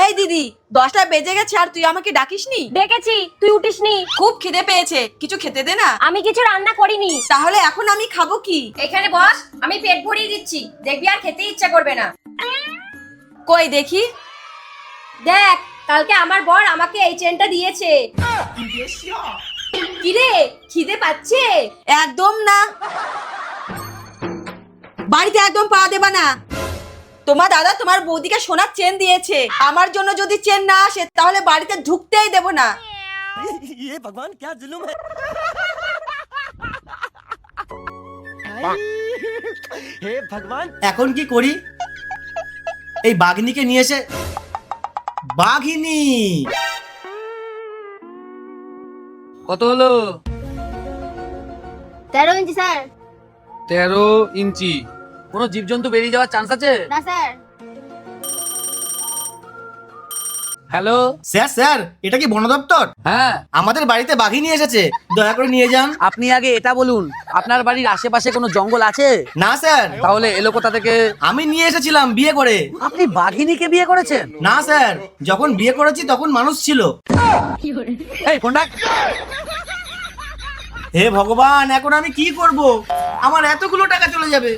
এই দিদি, 10টা বেজে গেছে আর তুই আমাকে ডাকিসনি? ডেকেছি, তুই উঠিসনি। খুব খিদে পেয়েছে, কিছু খেতে দে না। আমি কিছু রান্না করিনি। তাহলে এখন আমি খাবো কি? এখানে বস, আমি পেট ভরিয়ে দিচ্ছি, দেখবি আর খেতে ইচ্ছা করবে না। কই দেখি। দেখ, কালকে আমার বর আমাকে এই চেনটা দিয়েছে। কিরে, খিদে পাচ্ছে? একদম না, বাড়িতে একদম পা দেবা না। তোমার দাদা তোমার বৌদিকে সোনার চেন দিয়েছে, আমার জন্য যদি চেন না আসে তাহলে বাড়িতে ঢুকতেই দেব না। ये भगवान क्या जुल्म है। हे भगवान, এখন কি করি? এই বাঘিনীকে নিয়ে এসে। বাঘিনী কত হলো? 13 ইঞ্চি স্যার। 13 ইঞ্চি। কোনো জীবজন্তু বেরিয়ে যাওয়ার চান্স আছে? না স্যার। হ্যালো স্যার, স্যার এটা কি বন দপ্তর? হ্যাঁ, আমাদের বাড়িতে বাঘিনী এসেছে, দয়া করে নিয়ে যান। আপনি আগে এটা বলুন, আপনার বাড়ির আশেপাশে কোনো জঙ্গল আছে? না স্যার, তাহলে এলো কোথা থেকে? আমি নিয়ে এসেছিলাম বিয়ে করে। আপনি বাঘিনীকে বিয়ে করেছেন? না স্যার, যখন বিয়ে করেছি তখন মানুষ ছিল। এই ফোনটা। হে ভগবান, এখন আমি কি করব? আমার এতগুলো টাকা চলে যাবে।